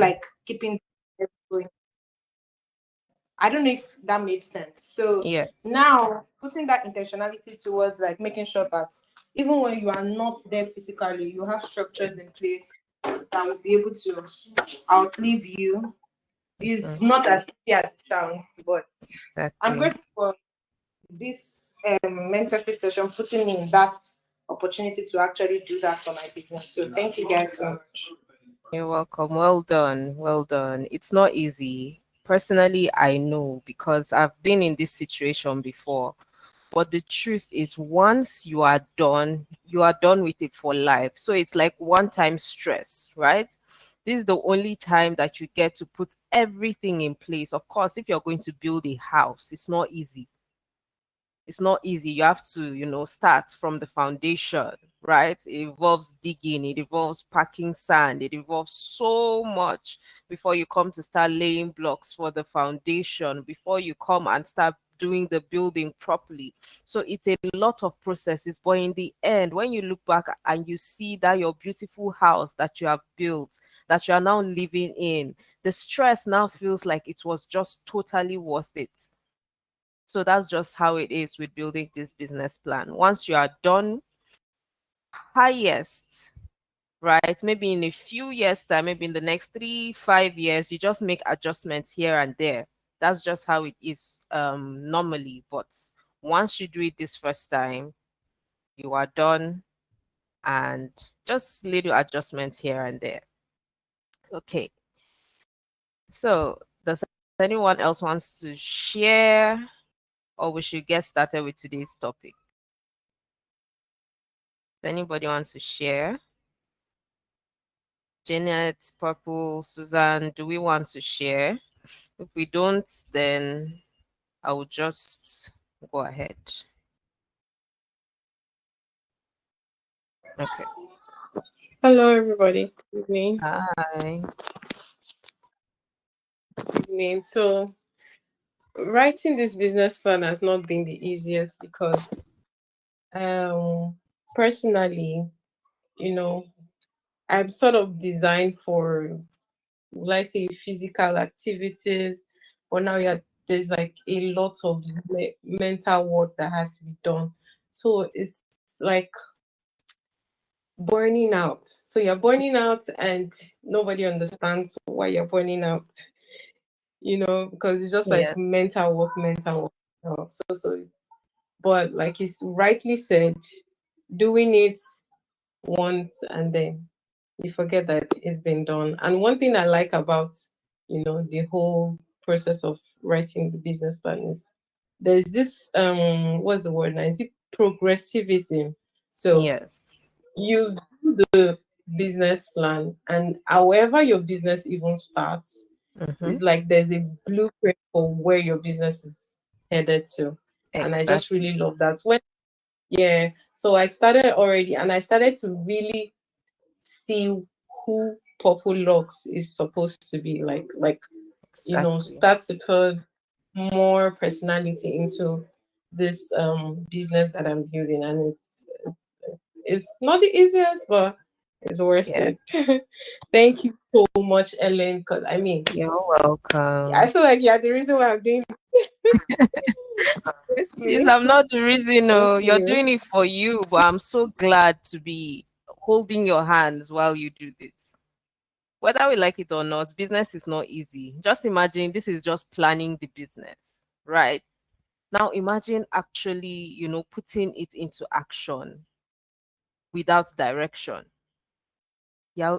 like keeping it going. I don't know if that made sense. So Yeah. now putting that intentionality towards like making sure that even when you are not there physically, you have structures in place that will be able to outlive you is Mhm. not as easy as it sounds. But I'm Exactly. grateful for this mentorship session putting me in that opportunity to actually do that for my business. So thank you guys so much. You're welcome. Well done. Well done. It's not easy. Personally, I know because I've been in this situation before. But the truth is, once you are done with it for life. So it's like one time stress, right? This is the only time that you get to put everything in place. Of course, if you're going to build a house, it's not easy. It's not easy. You have to, start from the foundation, right? It involves digging, it involves packing sand, it involves so much before you come to start laying blocks for the foundation, before you come and start doing the building properly. So it's a lot of processes, but in the end, when you look back and you see that your beautiful house that you have built, that you are now living in, the stress now feels like it was just totally worth it. So that's just how it is with building this business plan. Once you are done, highest, right? Maybe in a few years' time, maybe in the next 3, 5 years, you just make adjustments here and there. That's just how it is normally. But once you do it this first time, you are done and just little adjustments here and there. Okay. So does anyone else wants to share or we should get started with today's topic? Does anybody wants to share? Janet, Purple, Susan, do we want to share? If we don't, then I will just go ahead. Okay. Hello, everybody. Good evening. Hi. Good evening. So, writing this business plan has not been the easiest because, um, personally, you know, I'm sort of designed for, let's say, physical activities, but now there's like a lot of mental work that has to be done. So it's like burning out. So you're burning out, and nobody understands why you're burning out. Because it's just like Yeah. mental work. But like you rightly said, doing it once and then you forget that it's been done. And one thing I like about, the whole process of writing the business plan is there's this, what's the word now? Is it progressivism? So Yes. you do the business plan, and however your business even starts, Mm-hmm. it's like there's a blueprint for where your business is headed to. And I just Exactly. really love that. Yeah, so I started already, and I started to really see who Purple Locks is supposed to be Exactly. start to put more personality into this business that I'm building. And it's not the easiest, but it's worth Yeah. it. Thank you so much, Ellen, because You're I welcome. feel like you're the reason why I'm doing this. Yes, Honestly. I'm not the reason. No, Thank you're you. doing it for you, but I'm so glad to be holding your hands while you do this. Whether we like it or not, business is not easy. Just imagine this is just planning the business, right? Now imagine actually, putting it into action without direction. Yeah,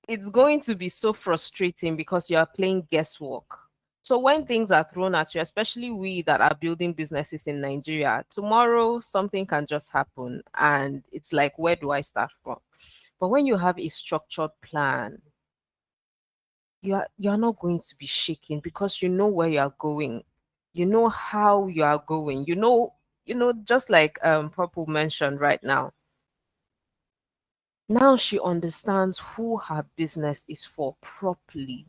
it's going to be so frustrating because you are playing guesswork. So when things are thrown at you, especially we that are building businesses in Nigeria, tomorrow something can just happen and it's like, where do I start from? But when you have a structured plan, you're not going to be shaken because you know where you are going. You know how you are going. Just like Purple mentioned right now. Now she understands who her business is for properly.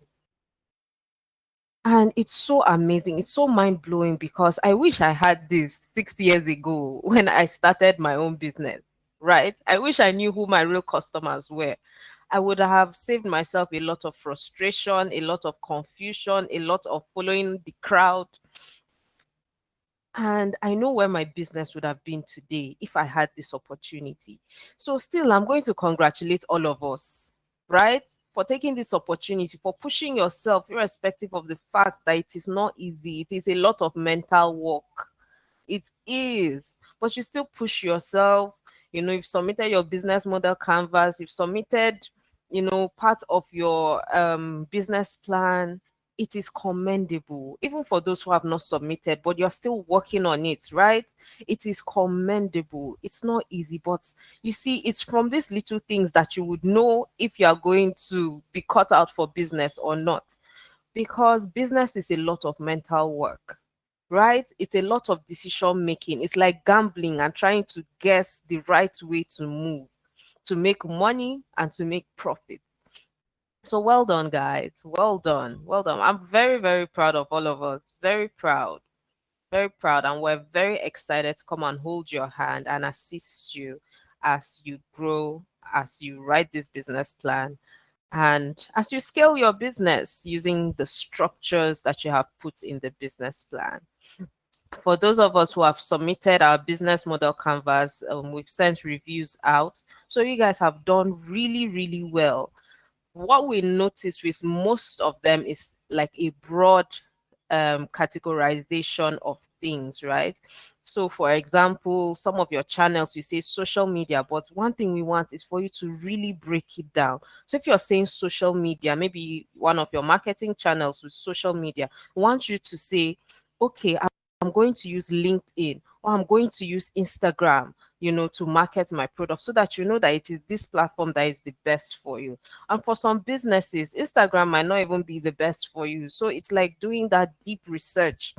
And it's so amazing. It's so mind blowing because I wish I had this 6 years ago when I started my own business, right? I wish I knew who my real customers were. I would have saved myself a lot of frustration, a lot of confusion, a lot of following the crowd. And I know where my business would have been today if I had this opportunity. So, still, I'm going to congratulate all of us, right? For taking this opportunity, for pushing yourself, irrespective of the fact that it is not easy. It is a lot of mental work. It is, but you still push yourself. You've submitted your business model canvas, you've submitted, part of your business plan. It is commendable, even for those who have not submitted, but you're still working on it, right? It is commendable. It's not easy, but you see, it's from these little things that you would know if you are going to be cut out for business or not, because business is a lot of mental work, right? It's a lot of decision making. It's like gambling and trying to guess the right way to move, to make money and to make profit. So well done, guys. Well done. Well done. I'm very, very proud of all of us. Very proud. Very proud. And we're very excited to come and hold your hand and assist you as you grow, as you write this business plan, and as you scale your business using the structures that you have put in the business plan. For those of us who have submitted our business model canvas, we've sent reviews out. So you guys have done really, really well. What we notice with most of them is like a broad categorization of things, right? So, for example, some of your channels, you say social media, but one thing we want is for you to really break it down. So, if you're saying social media, maybe one of your marketing channels with social media, we want you to say, okay, I'm going to use LinkedIn or I'm going to use Instagram, to market my product, so that you know that it is this platform that is the best for you. And for some businesses, Instagram might not even be the best for you. So it's like doing that deep research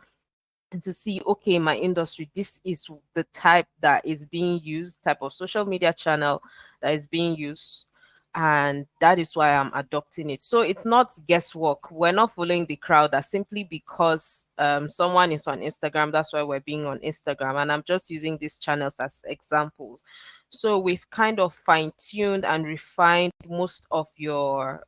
and to see, okay, my industry, this is the type that is being used, type of social media channel that is being used. And that is why I'm adopting it. So it's not guesswork. We're not following the crowd that simply because someone is on Instagram, that's why we're being on Instagram. And I'm just using these channels as examples. So we've kind of fine-tuned and refined most of your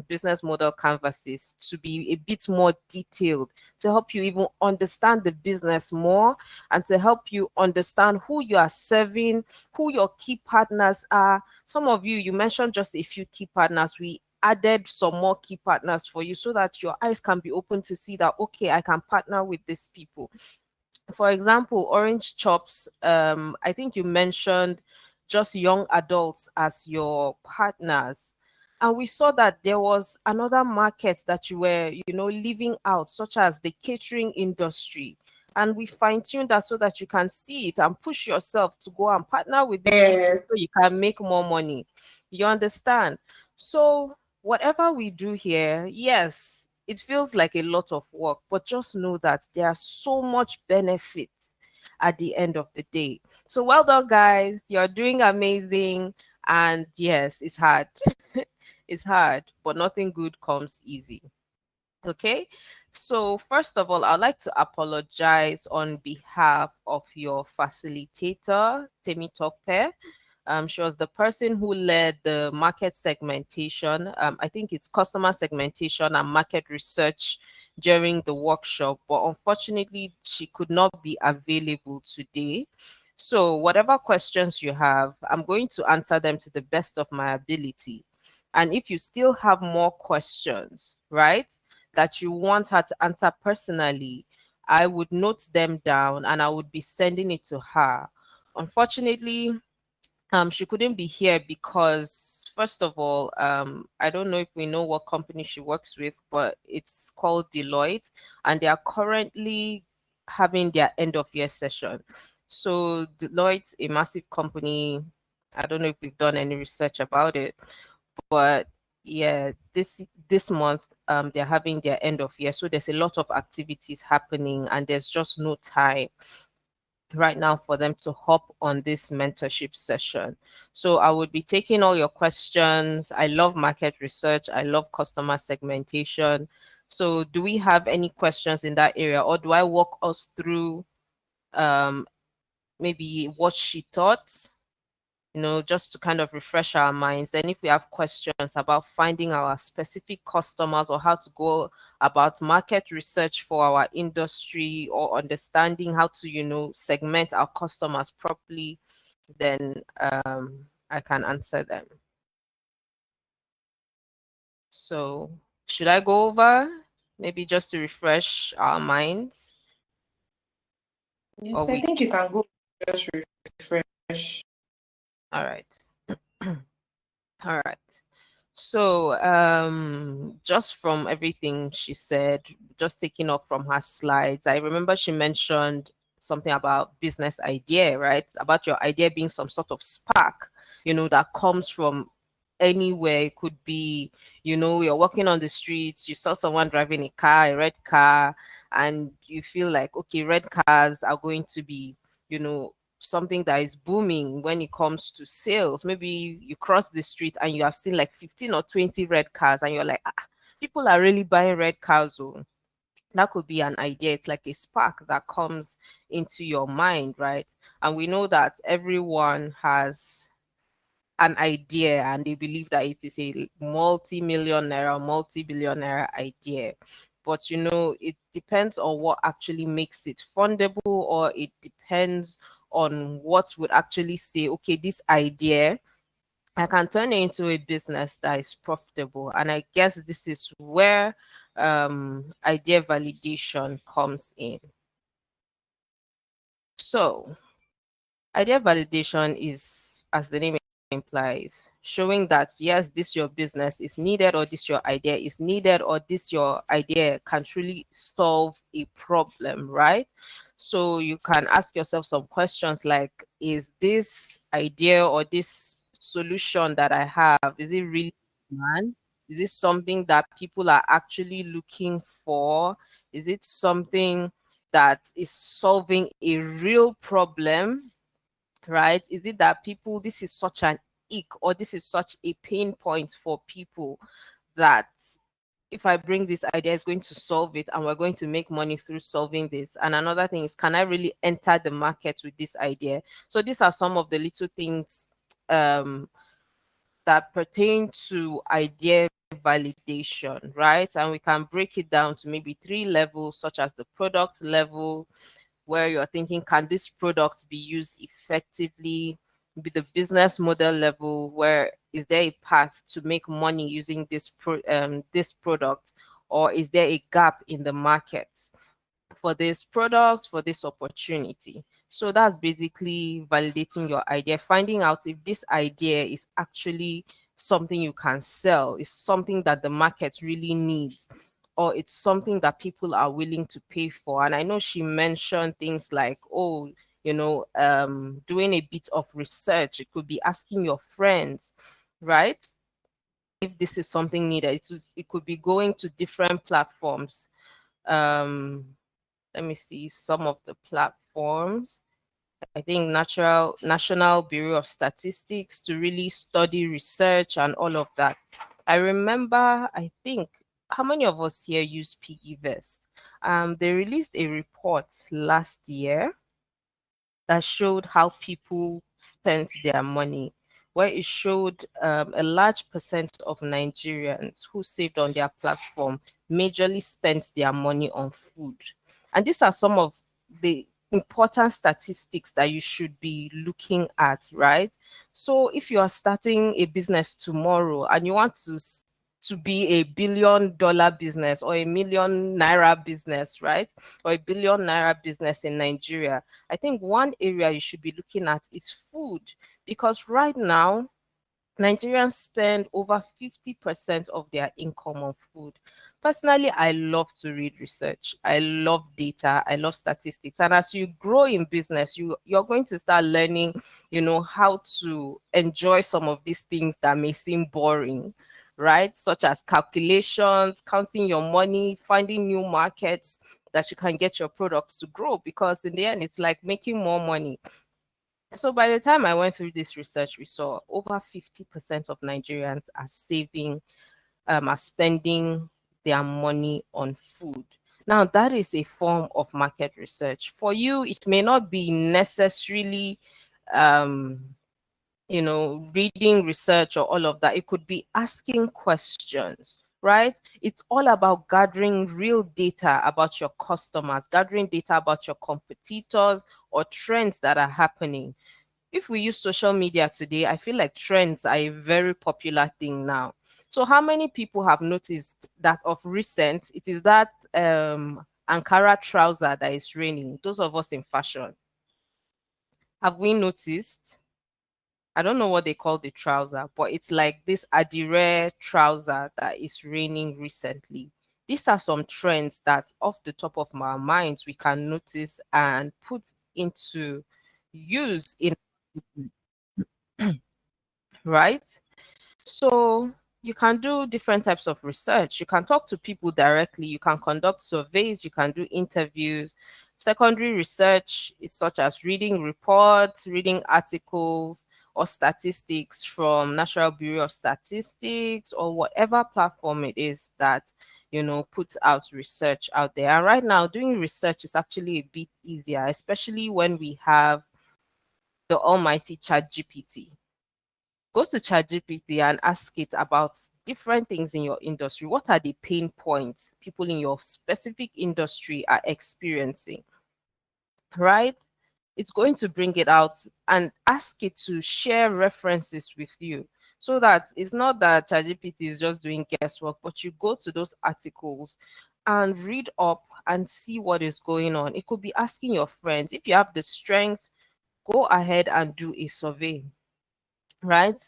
business model canvases to be a bit more detailed, to help you even understand the business more, and to help you understand who you are serving, who your key partners are. Some of you mentioned just a few key partners. We added some more key partners for you so that your eyes can be open to see that, okay, I can partner with these people. For example, Orange Chops, I think you mentioned just young adults as your partners. And we saw that there was another market that you were, leaving out, such as the catering industry. And we fine-tuned that so that you can see it and push yourself to go and partner with these people Yeah. so you can make more money. You understand? So whatever we do here, yes, it feels like a lot of work, but just know that there are so much benefits at the end of the day. So well done, guys. You're doing amazing. And yes, it's hard. It's hard, but nothing good comes easy. Okay. So first of all, I'd like to apologize on behalf of your facilitator, Temi Tokpe. She was the person who led the market segmentation. I think it's customer segmentation and market research during the workshop, but unfortunately, she could not be available today. So, whatever questions you have, I'm going to answer them to the best of my ability. And if you still have more questions, right, that you want her to answer personally, I would note them down and I would be sending it to her. Unfortunately, she couldn't be here because, first of all, I don't know if we know what company she works with, but it's called Deloitte, and they are currently having their end of year session. So Deloitte, a massive company, I don't know if we've done any research about it, but yeah, this month they're having their end of year, so there's a lot of activities happening, and there's just no time right now for them to hop on this mentorship session. So I would be taking all your questions. I love market research. I love customer segmentation. So do we have any questions in that area, or do I walk us through um, maybe what she thought? just to kind of refresh our minds. Then if we have questions about finding our specific customers or how to go about market research for our industry, or understanding how to, segment our customers properly, then I can answer them. So should I go over maybe just to refresh our minds? Yes, Or I we think you can go just refresh. All right. All right. So, just from everything she said, just taking up from her slides, I remember she mentioned something about business idea, right? About your idea being some sort of spark, that comes from anywhere. It could be, you're walking on the streets, you saw someone driving a car, a red car, and you feel like, okay, red cars are going to be, you know, something that is booming when it comes to sales. Maybe you cross the street and you have seen like 15 or 20 red cars, and you're like, people are really buying red cars. Oh, that could be an idea. It's like a spark that comes into your mind, right? And we know that everyone has an idea, and they believe that it is a multi-millionaire, multi-billionaire idea. But it depends on what actually makes it fundable, or it depends on what would actually say, okay, this idea, I can turn it into a business that is profitable. And I guess this is where idea validation comes in. So idea validation is, as the name implies, showing that yes, this your business is needed, or this your idea is needed, or this your idea can truly solve a problem, right? So you can ask yourself some questions like, is this idea or this solution that I have, is it really man? Is it something that people are actually looking for? Is it something that is solving a real problem, right? Is it that people, this is such an ick, or this is such a pain point for people, that if I bring this idea, it's going to solve it, and we're going to make money through solving this? And another thing is, can I really enter the market with this idea? So these are some of the little things that pertain to idea validation, right? And we can break it down to maybe 3 levels, such as the product level, where you're thinking, can this product be used effectively? Be the business model level, where is there a path to make money using this product, or is there a gap in the market for this product, for this opportunity? So that's basically validating your idea, finding out if this idea is actually something you can sell, if something that the market really needs, or it's something that people are willing to pay for. And I know she mentioned things like, oh, doing a bit of research. It could be asking your friends, right? If this is something needed, it could be going to different platforms. Let me see some of the platforms. I think National Bureau of Statistics, to really study research and all of that. I remember, I think, how many of us here use Piggyvest? They released a report last year that showed how people spent their money, where it showed a large percent of Nigerians who saved on their platform majorly spent their money on food. And these are some of the important statistics that you should be looking at, right? So if you are starting a business tomorrow and you want to be a $1 billion business, or a $1 million business, right? Or a $1 billion business in Nigeria, I think one area you should be looking at is food, because right now Nigerians spend over 50% of their income on food. Personally, I love to read research. I love data. I love statistics. And as you grow in business, you're going to start learning, how to enjoy some of these things that may seem boring, right? Such as calculations, counting your money, finding new markets that you can get your products to grow, because in the end, it's like making more money. So by the time I went through this research, we saw over 50% of Nigerians are spending their money on food. Now, that is a form of market research. For you, it may not be necessarily um, reading research or all of that. It could be asking questions, right? It's all about gathering real data about your customers, gathering data about your competitors or trends that are happening. If we use social media today, I feel like trends are a very popular thing now. So how many people have noticed that of recent it is that Ankara trouser that is raining? Those of us in fashion, have we noticed? I don't know what they call the trouser, but it's like this Adire trouser that is raining recently. These are some trends that off the top of our minds we can notice and put into use in, right? So you can do different types of research. You can talk to people directly. You can conduct surveys. You can do interviews. Secondary research is such as reading reports, reading articles or statistics from National Bureau of Statistics or whatever platform it is that puts out research out there. And right now, doing research is actually a bit easier, especially when we have the almighty ChatGPT. Go to ChatGPT and ask it about different things in your industry. What are the pain points people in your specific industry are experiencing? Right? It's going to bring it out and ask it to share references with you so that it's not that ChatGPT is just doing guesswork, but you go to those articles and read up and see what is going on. It could be asking your friends. If you have the strength, go ahead and do a survey, right?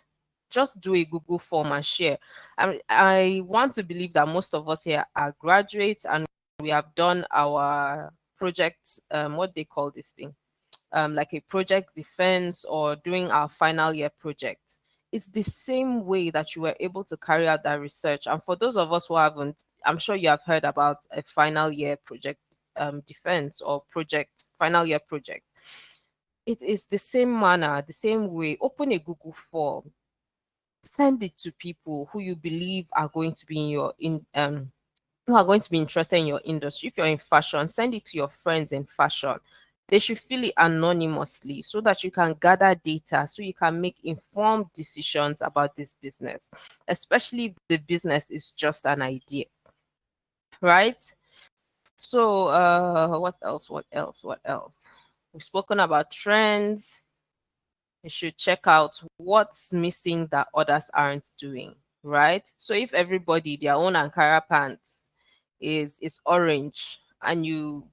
Just do a Google form and share. I want to believe that most of us here are graduates and we have done our projects, what they call this thing, like a project defense or doing our final year project. It's the same way that you were able to carry out that research. And for those of us who haven't, I'm sure you have heard about a final year project defense or project, final year project. It is the same manner, the same way. Open a Google form, send it to people who you believe are going to be in your who are going to be interested in your industry. If you're in fashion, send it to your friends in fashion. They should fill it anonymously so that you can gather data so you can make informed decisions about this business, especially if the business is just an idea, right? So what else? What else? What else? We've spoken about trends. You should check out what's missing that others aren't doing, right? So if everybody their own Ankara pants is orange and you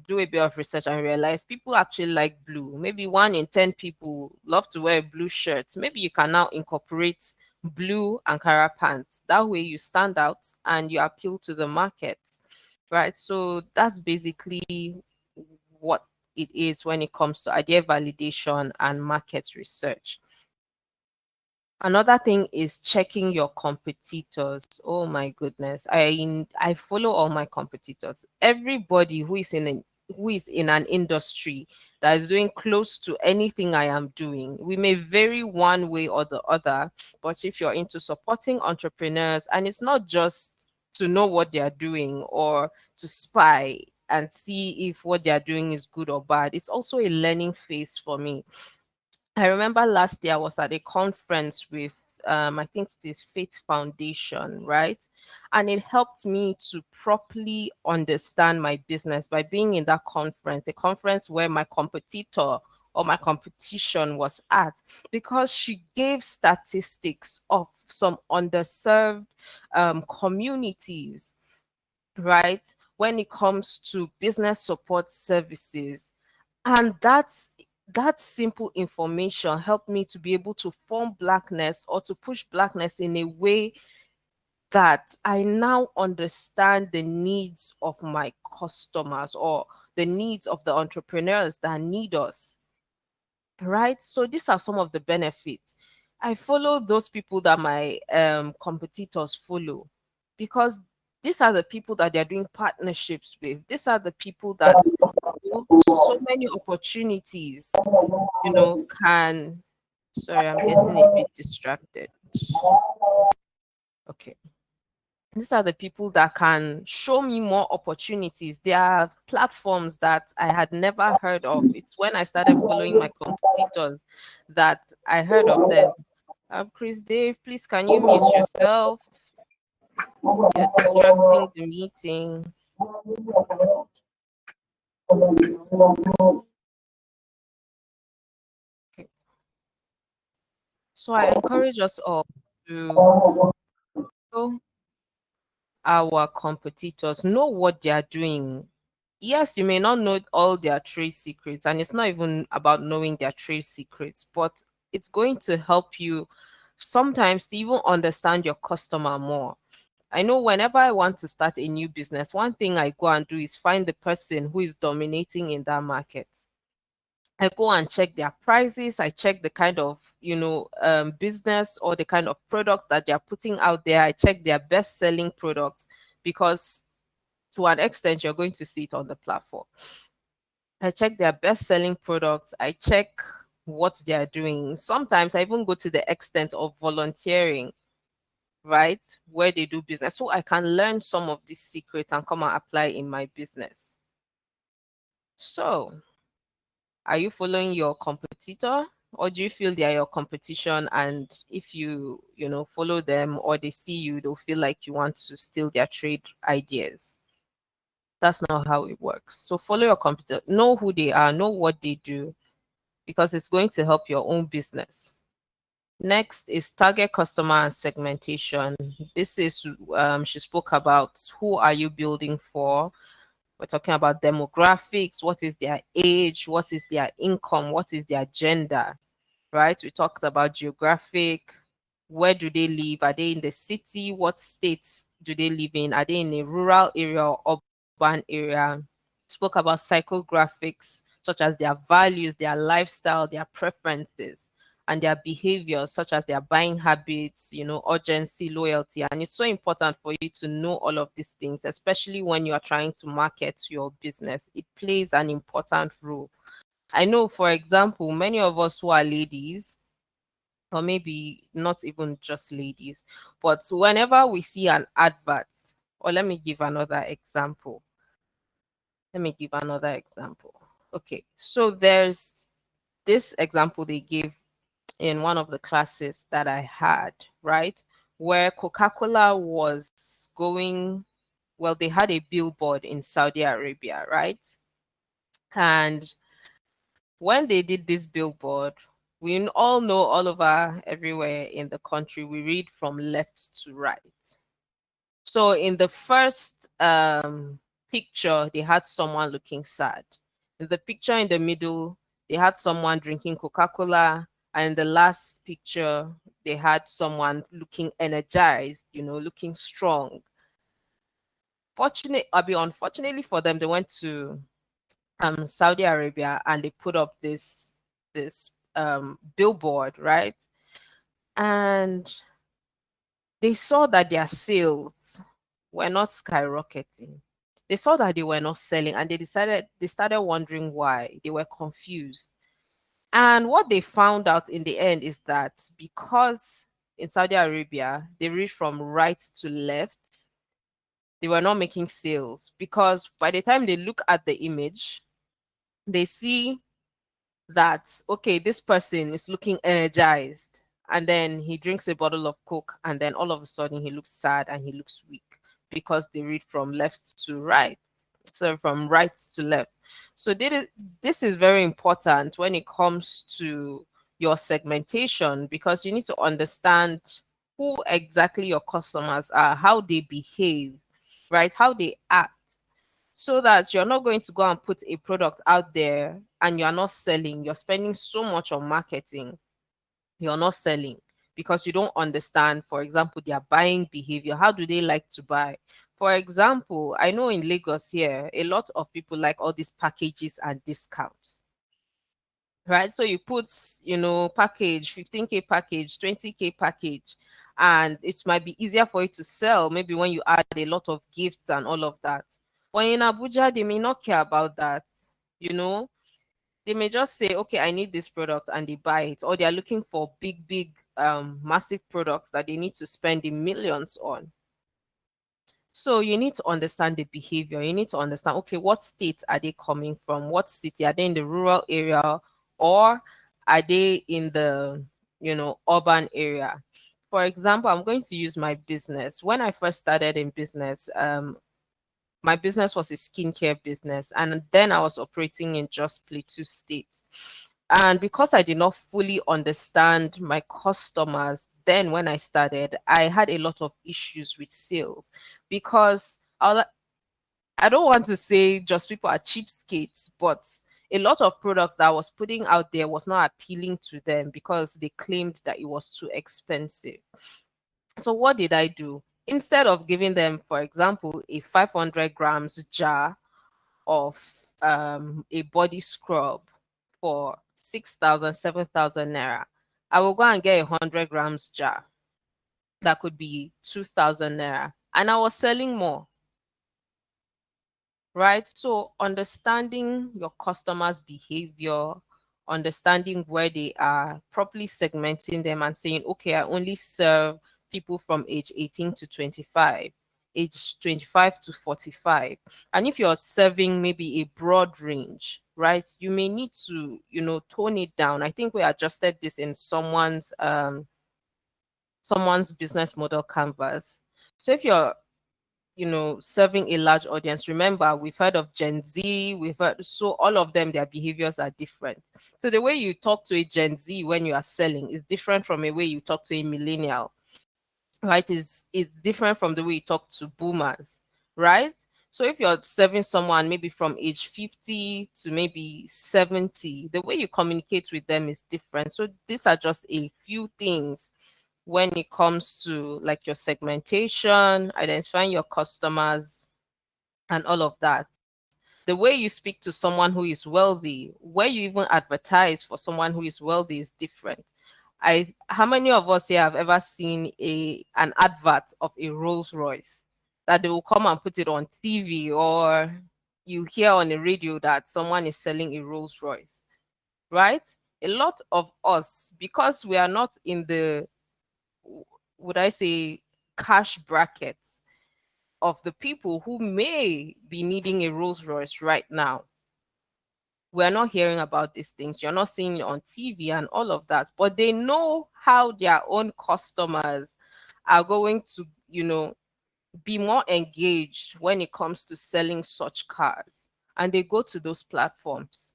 do a bit of research and realize people actually like blue, maybe 1 in 10 people love to wear a blue shirt, maybe you can now incorporate blue Ankara pants. That way you stand out and you appeal to the market, right? So that's basically what it is when it comes to idea validation and market research. Another thing is checking your competitors. Oh my goodness. I follow all my competitors. Everybody who is in an industry that is doing close to anything I am doing. We may vary one way or the other, but if you're into supporting entrepreneurs, and it's not just to know what they are doing or to spy and see if what they are doing is good or bad, it's also a learning phase for me. I remember last year I was at a conference with I think it is Faith Foundation, right? And it helped me to properly understand my business by being in that conference, a conference where my competitor or my competition was at, because she gave statistics of some underserved communities, right? When it comes to business support services, and that simple information helped me to be able to form blackness or to push blackness in a way that I now understand the needs of my customers or the needs of the entrepreneurs that need us, right? So these are some of the benefits. I follow those people that my competitors follow because these are the people that they're doing partnerships with. These are the people that so many opportunities can. Sorry, I'm getting a bit distracted. Okay. These are the people that can show me more opportunities. There are platforms that I had never heard of. It's when I started following my competitors that I heard of them. Chris Dave, please can you mute yourself? You're distracting the meeting. Okay. So I encourage us all to know our competitors, know what they are doing. Yes, you may not know all their trade secrets, and it's not even about knowing their trade secrets, but it's going to help you sometimes to even understand your customer more. I know whenever I want to start a new business, one thing I go and do is find the person who is dominating in that market. I go and check their prices. I check the kind of, business or the kind of products that they're putting out there. I check their best selling products because to an extent, you're going to see it on the platform. I check their best selling products. I check what they're doing. Sometimes I even go to the extent of volunteering, right? Where they do business. So I can learn some of these secrets and come and apply in my business. So, are you following your competitor? Or do you feel they are your competition, and if you follow them or they see you, they'll feel like you want to steal their trade ideas? That's not how it works. So follow your competitor, know who they are, know what they do, because it's going to help your own business. Next is target customer and segmentation. This is she spoke about who are you building for. We're talking about demographics, what is their age, what is their income, what is their gender, right? We talked about geographic, where do they live? Are they in the city? What states do they live in? Are they in a rural area or urban area? Spoke about psychographics, such as their values, their lifestyle, their preferences, and their behaviors, such as their buying habits, urgency, loyalty. And it's so important for you to know all of these things, especially when you are trying to market your business. It plays an important role. I know, for example, many of us who are ladies, or maybe not even just ladies, but whenever we see an advert, or let me give another example. Okay, so there's this example they gave in one of the classes that I had, right? Where Coca-Cola was going, well, they had a billboard in Saudi Arabia, right? And when they did this billboard, we all know all over everywhere in the country, we read from left to right. So in the first picture, they had someone looking sad. In the picture in the middle, they had someone drinking Coca-Cola. And in the last picture, they had someone looking energized, looking strong. Unfortunately for them, they went to Saudi Arabia and they put up this billboard, right? And they saw that their sales were not skyrocketing. They saw that they were not selling, and they started wondering why. They were confused. And what they found out in the end is that because in Saudi Arabia they read from right to left, they were not making sales, because by the time they look at the image, they see that, okay, this person is looking energized, and then he drinks a bottle of Coke, and then all of a sudden he looks sad and he looks weak, because they read from left to right, so from right to left. So this is very important when it comes to your segmentation, because you need to understand who exactly your customers are, how they behave, right, how they act, so that you're not going to go and put a product out there and you're not selling. You're spending so much on marketing, you're not selling, because you don't understand, for example, their buying behavior. How do they like to buy? For example, I know in Lagos here, a lot of people like all these packages and discounts, right? So you put, package, 15K package, 20K package, and it might be easier for you to sell maybe when you add a lot of gifts and all of that. But in Abuja, they may not care about that, you know. They may just say, okay, I need this product, and they buy it, or they are looking for big, massive products that they need to spend the millions on. So you need to understand the behavior. You need to understand, okay, what state are they coming from? What city? Are they in the rural area, or are they in the, urban area? For example, I'm going to use my business. When I first started in business, my business was a skincare business, and then I was operating in just Plateau State. And because I did not fully understand my customers, then when I started, I had a lot of issues with sales because I don't want to say just people are cheapskates, but a lot of products that I was putting out there was not appealing to them because they claimed that it was too expensive. So what did I do? Instead of giving them, for example, a 500 grams jar of a body scrub for 6,000, 7,000 naira, I will go and get a 100 grams jar that could be 2,000 naira, and I was selling more. Right? So understanding your customers' behavior, understanding where they are, properly segmenting them and saying, okay, I only serve people from age 18 to 25, age 25 to 45. And if you're serving maybe a broad range, right, you may need to, tone it down. I think we adjusted this in someone's business model canvas. So if you're serving a large audience. Remember, we've heard of Gen Z, so all of them, their behaviors are different. So the way you talk to a Gen Z when you are selling is different from a way you talk to a millennial, right? It's different from the way you talk to boomers, right? So if you're serving someone maybe from age 50 to maybe 70, the way you communicate with them is different. So these are just a few things when it comes to like your segmentation, identifying your customers, and all of that. The way you speak to someone who is wealthy, where you even advertise for someone who is wealthy is different. How many of us here have ever seen an advert of a Rolls Royce that they will come and put it on TV, or you hear on the radio that someone is selling a Rolls Royce, right? A lot of us, because we are not in the, would I say, cash brackets of the people who may be needing a Rolls Royce right now. We're not hearing about these things. You're not seeing it on TV and all of that, but they know how their own customers are going to, be more engaged when it comes to selling such cars. And they go to those platforms.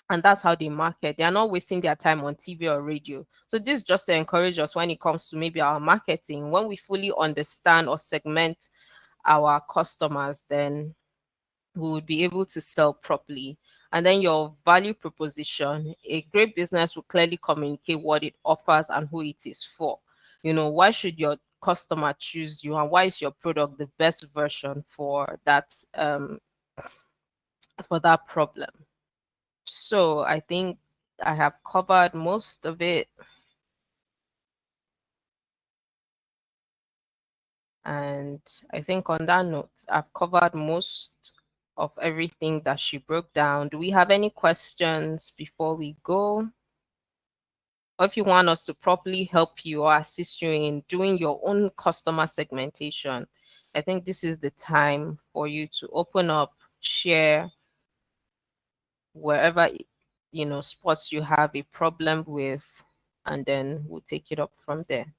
And that's how they market. They are not wasting their time on TV or radio. So this just to encourage us when it comes to maybe our marketing. When we fully understand or segment our customers, then we would be able to sell properly. And then your value proposition, a great business will clearly communicate what it offers and who it is for. Why should your customer choose you, and why is your product the best version for that problem? So I think I have covered most of it. And I think on that note, I've covered most of everything that she broke down. Do we have any questions before we go? Or if you want us to properly help you or assist you in doing your own customer segmentation, I think this is the time for you to open up, share wherever spots you have a problem with, and then we'll take it up from there.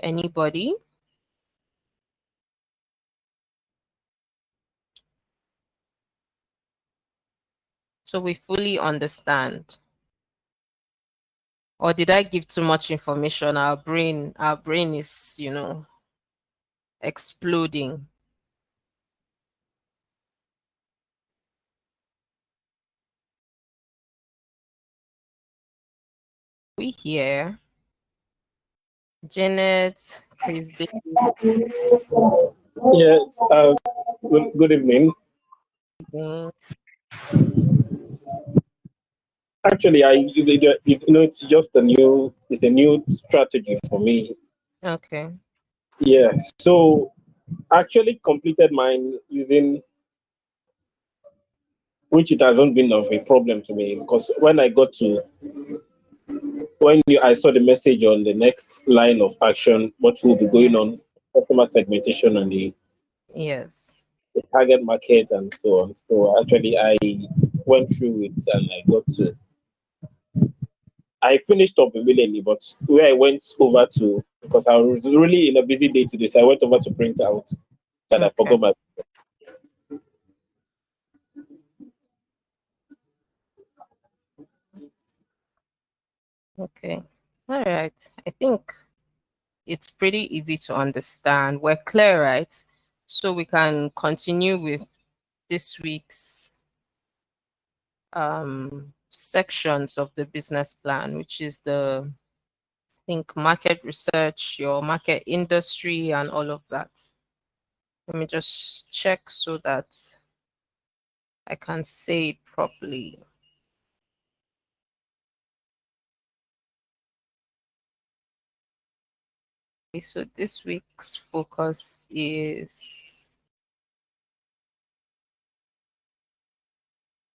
Anybody? So we fully understand. Or did I give too much information? Our brain is, exploding. We here. Janet, Chris David. Yes, good evening. Mm, Actually, it's just it's a new strategy for me. okay. Yes, so actually completed mine using, which it hasn't been of a problem to me, because I saw the message on the next line of action, what will be going on. Yes. customer segmentation and Yes. the target market and so on. So actually, I went through it and I finished up immediately, but where I went over to, because I was really in a busy day today, so I went over to print out that I Okay. forgot my. Okay. All right. I think it's pretty easy to understand. We're clear, right? So we can continue with this week's sections of the business plan, which is the, I think, market research, your market industry, and all of that. Let me just check so that I can say it properly. Okay, so this week's focus is,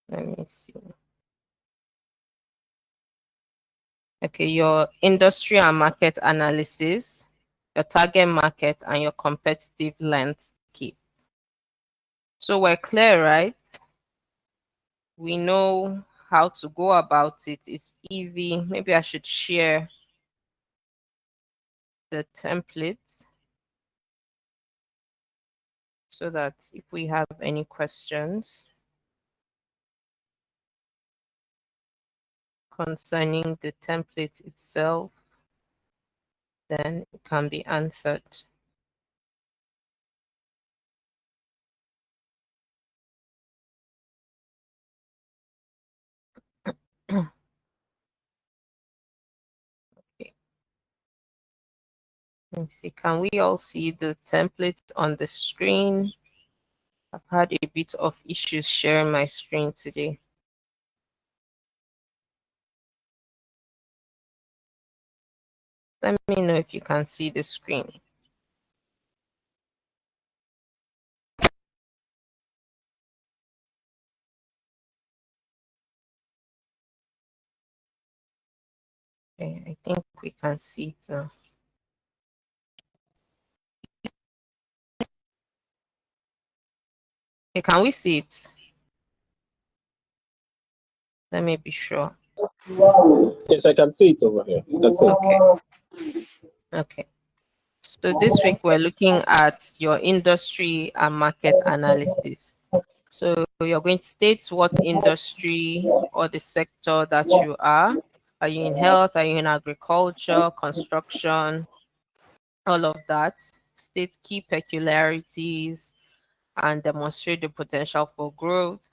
let me see. Okay, your industry and market analysis, your target market, and your competitive landscape. So we're clear, right? We know how to go about it. It's easy. Maybe I should share the template so that if we have any questions concerning the template itself, then it can be answered. Okay. Let me see. Can we all see the template on the screen? I've had a bit of issues sharing my screen today. Let me know if you can see the screen. Okay, I think we can see it now. Okay, can we see it? Let me be sure. Yes, I can see it over here. You can see it. Okay. Okay. So this week we're looking at your industry and market analysis. So you're going to state what industry or the sector that you are. Are you in health? Are you in agriculture, construction, all of that? State key peculiarities and demonstrate the potential for growth.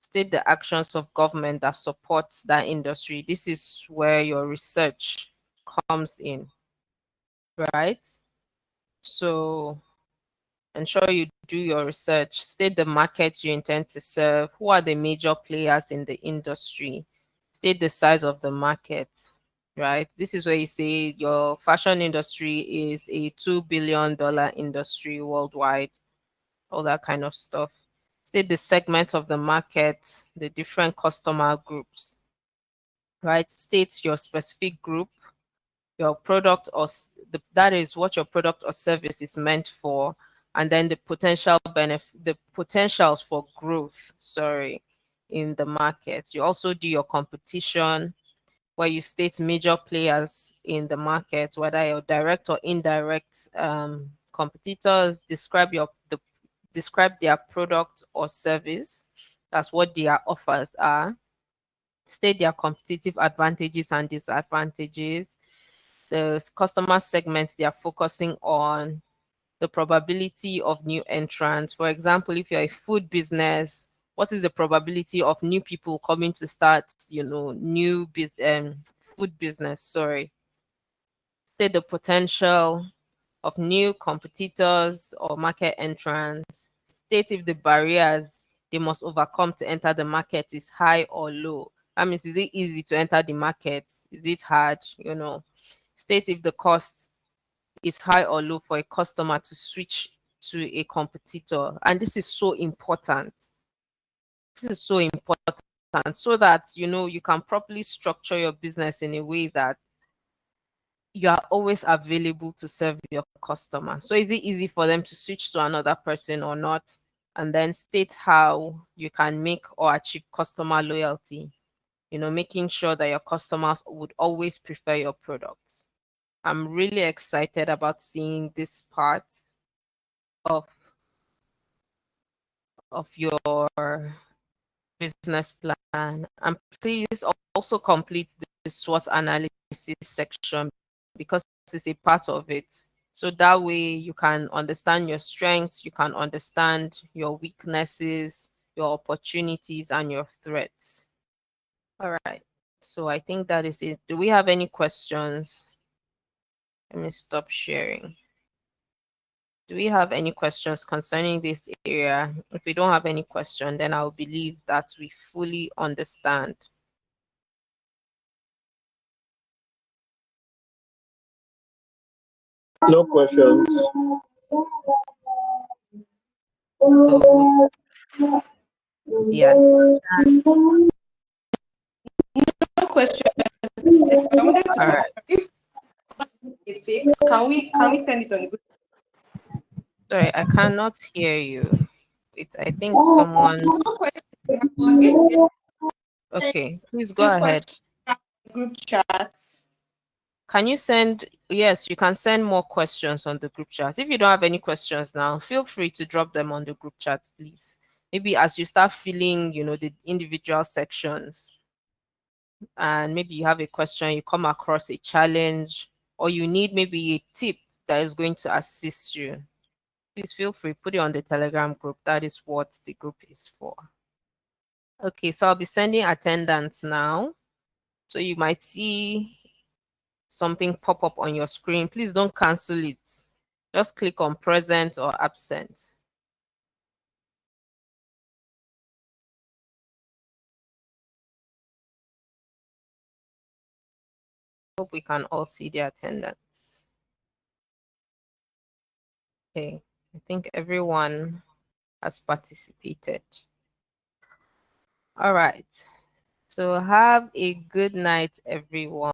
State the actions of government that supports that industry. This is where your research comes in, right? So ensure you do your research. State the markets you intend to serve. Who are the major players in the industry? State the size of the market, right? This is where you say your fashion industry is a $2 billion industry worldwide, all that kind of stuff. State the segments of the market, the different customer groups, right? State your specific group, your product that is what your product or service is meant for, and then the the potentials for growth, sorry, in the market. You also do your competition, where you state major players in the market, whether your direct or indirect competitors. Describe their product or service. That's what their offers are. State their competitive advantages and disadvantages, the customer segments they are focusing on, the probability of new entrants. For example, if you're a food business, what is the probability of new people coming to start, food business? Sorry. State the potential of new competitors or market entrants. State if the barriers they must overcome to enter the market is high or low. That means, is it easy to enter the market? Is it hard? State if the cost is high or low for a customer to switch to a competitor. And this is so important. This is so important so that you can properly structure your business in a way that you are always available to serve your customer. So is it easy for them to switch to another person or not? And then state how you can make or achieve customer loyalty, making sure that your customers would always prefer your products. I'm really excited about seeing this part of your business plan. And please also complete the SWOT analysis section because it's a part of it. So that way you can understand your strengths, you can understand your weaknesses, your opportunities, and your threats. All right. So I think that is it. Do we have any questions? Let me stop sharing. Do we have any questions concerning this area? If we don't have any question, then I'll believe that we fully understand. No questions. So yeah, No question. I wanted to all confirm right. if a fix, can we send it on the group? Sorry, I cannot hear you. I think someone's okay. Please go Any ahead. question group chat? Can you send? Yes, you can send more questions on the group chat. If you don't have any questions now, feel free to drop them on the group chat, please. Maybe as you start filling, the individual sections, and maybe you have a question, you come across a challenge, or you need maybe a tip that is going to assist you, please feel free, put it on the Telegram group. That is what the group is for. Okay, so I'll be sending attendance now. So you might see something pop up on your screen. Please don't cancel it. Just click on present or absent. Hope we can all see the attendance. Okay, I think everyone has participated. All right. So have a good night, everyone.